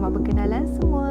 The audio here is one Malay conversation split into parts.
Selamat berkenalan semua.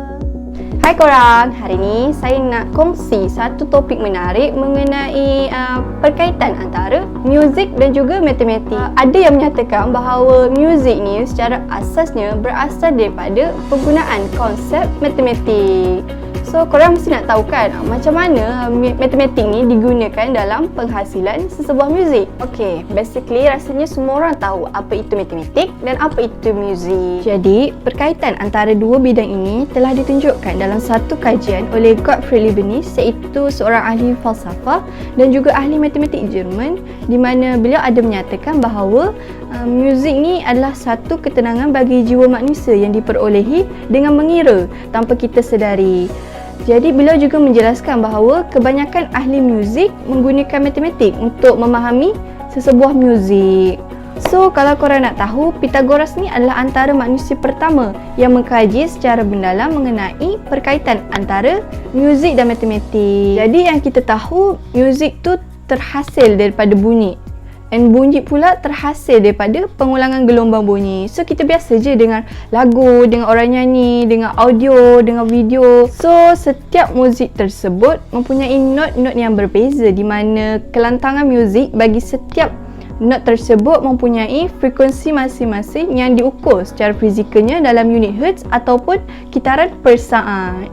Hai korang, hari ni saya nak kongsi satu topik menarik mengenai perkaitan antara muzik dan juga matematik. Ada yang menyatakan bahawa muzik ni secara asasnya berasal daripada penggunaan konsep matematik. So korang mesti nak tahu kan macam mana matematik ni digunakan dalam penghasilan sesebuah muzik. Okay, basically rasanya semua orang tahu apa itu matematik dan apa itu muzik. Jadi perkaitan antara dua bidang ini telah ditunjukkan dalam satu kajian oleh Gottfried Leibniz, iaitu seorang ahli falsafah dan juga ahli matematik Jerman, di mana beliau ada menyatakan bahawa muzik ni adalah satu ketenangan bagi jiwa manusia yang diperolehi dengan mengira tanpa kita sedari. Jadi beliau juga menjelaskan bahawa kebanyakan ahli muzik menggunakan matematik untuk memahami sesebuah muzik. So kalau korang nak tahu, Pythagoras ni adalah antara manusia pertama yang mengkaji secara mendalam mengenai perkaitan antara muzik dan matematik. Jadi yang kita tahu, muzik tu terhasil daripada bunyi. Dan bunyi pula terhasil daripada pengulangan gelombang bunyi. So kita biasa je dengar lagu, dengar orang nyanyi, dengar audio, dengar video. So setiap muzik tersebut mempunyai not-not yang berbeza, di mana kelantangan muzik bagi setiap not tersebut mempunyai frekuensi masing-masing yang diukur secara fizikalnya dalam unit hertz ataupun kitaran per saat.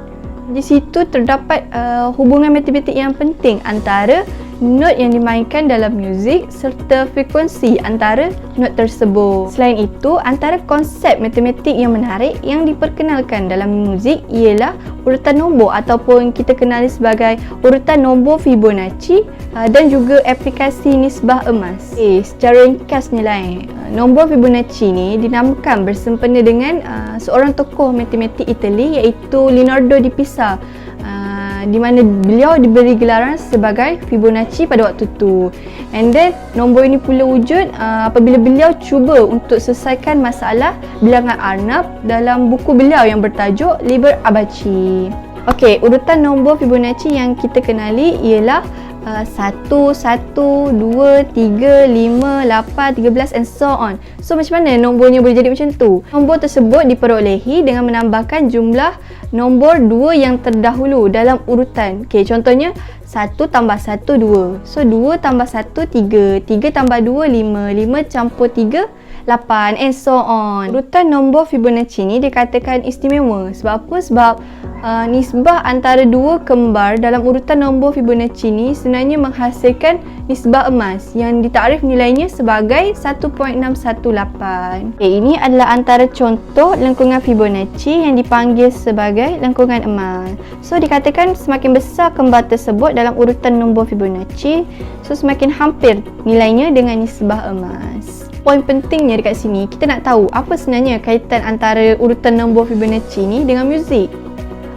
Di situ terdapat hubungan matematik yang penting antara not yang dimainkan dalam muzik serta frekuensi antara not tersebut. Selain itu, antara konsep matematik yang menarik yang diperkenalkan dalam muzik ialah urutan nombor ataupun kita kenali sebagai urutan nombor Fibonacci dan juga aplikasi nisbah emas. Secara ringkasnya lah, nombor Fibonacci ni dinamakan bersempena dengan seorang tokoh matematik Itali, iaitu Leonardo di Pisa, di mana beliau diberi gelaran sebagai Fibonacci pada waktu itu. And then nombor ini pula wujud apabila beliau cuba untuk selesaikan masalah bilangan Arnab dalam buku beliau yang bertajuk Liber Abaci. Okey, urutan nombor Fibonacci yang kita kenali ialah 1, 1, 2, 3, 5, 8, 13 and so on. So macam mana nombornya boleh jadi macam tu? Nombor tersebut diperolehi dengan menambahkan jumlah nombor 2 yang terdahulu dalam urutan. Okay, contohnya 1 tambah 1, 2. So 2 tambah 1, 3. 3 tambah 2, 5. 5 campur 3, 8 and so on. Urutan nombor Fibonacci ni dikatakan istimewa. Sebab apa? Sebab nisbah antara dua kembar dalam urutan nombor Fibonacci ni sebenarnya menghasilkan nisbah emas yang ditakrif nilainya sebagai 1.618. Ini adalah antara contoh lengkungan Fibonacci yang dipanggil sebagai lengkungan emas. So dikatakan semakin besar kembar tersebut dalam urutan nombor Fibonacci, so semakin hampir nilainya dengan nisbah emas. Poin pentingnya dekat sini, kita nak tahu apa sebenarnya kaitan antara urutan nombor Fibonacci ni dengan muzik.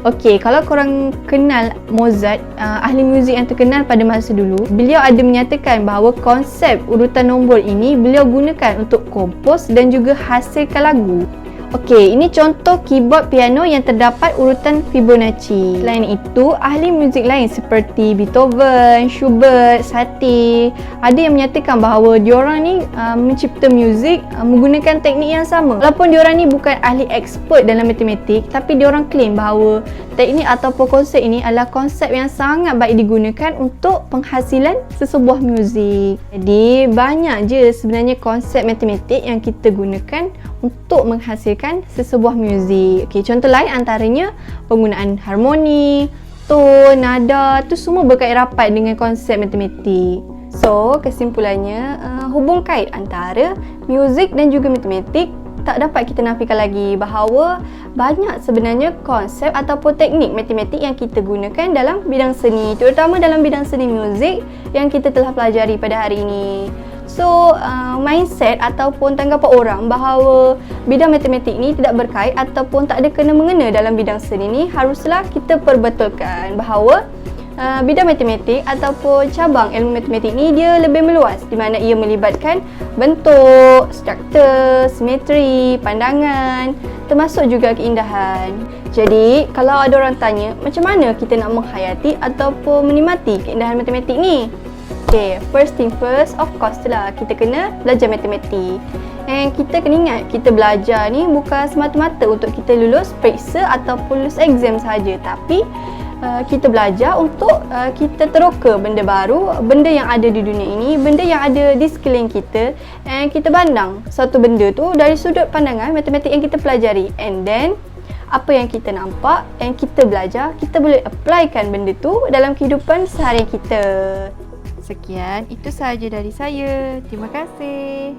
Okey, kalau korang kenal Mozart, ahli muzik yang terkenal pada masa dulu, beliau ada menyatakan bahawa konsep urutan nombor ini beliau gunakan untuk kompos dan juga hasilkan lagu. Okey, ini contoh keyboard piano yang terdapat urutan Fibonacci. Selain itu, ahli muzik lain seperti Beethoven, Schubert, Satie ada yang menyatakan bahawa diorang ni mencipta muzik menggunakan teknik yang sama. Walaupun diorang ni bukan ahli expert dalam matematik, tapi diorang claim bahawa teknik ataupun konsep ini adalah konsep yang sangat baik digunakan untuk penghasilan sesebuah muzik. Jadi banyak je sebenarnya konsep matematik yang kita gunakan untuk menghasilkan sesebuah muzik. Okey, contoh lain antaranya penggunaan harmoni, tone, nada, tu semua berkait rapat dengan konsep matematik. So, kesimpulannya, hubung kait antara muzik dan juga matematik tak dapat kita nafikan lagi bahawa banyak sebenarnya konsep ataupun teknik matematik yang kita gunakan dalam bidang seni, terutama dalam bidang seni muzik yang kita telah pelajari pada hari ini. So, mindset ataupun tanggapan orang bahawa bidang matematik ni tidak berkait ataupun tak ada kena-mengena dalam bidang seni ni haruslah kita perbetulkan bahawa bidang matematik ataupun cabang ilmu matematik ni dia lebih meluas, di mana ia melibatkan bentuk, struktur, simetri, pandangan, termasuk juga keindahan. Jadi, kalau ada orang tanya macam mana kita nak menghayati ataupun menikmati keindahan matematik ni? Okay, first thing first, of course lah, kita kena belajar matematik. And kita kena ingat, kita belajar ni bukan semata-mata untuk kita lulus periksa ataupun lulus exam saja, tapi kita belajar untuk kita teroka benda baru, benda yang ada di dunia ini, benda yang ada di sekeliling kita, and kita pandang satu benda tu dari sudut pandangan matematik yang kita pelajari. And then apa yang kita nampak and kita belajar, kita boleh applykan benda tu dalam kehidupan seharian kita. Sekian, itu sahaja dari saya. Terima kasih.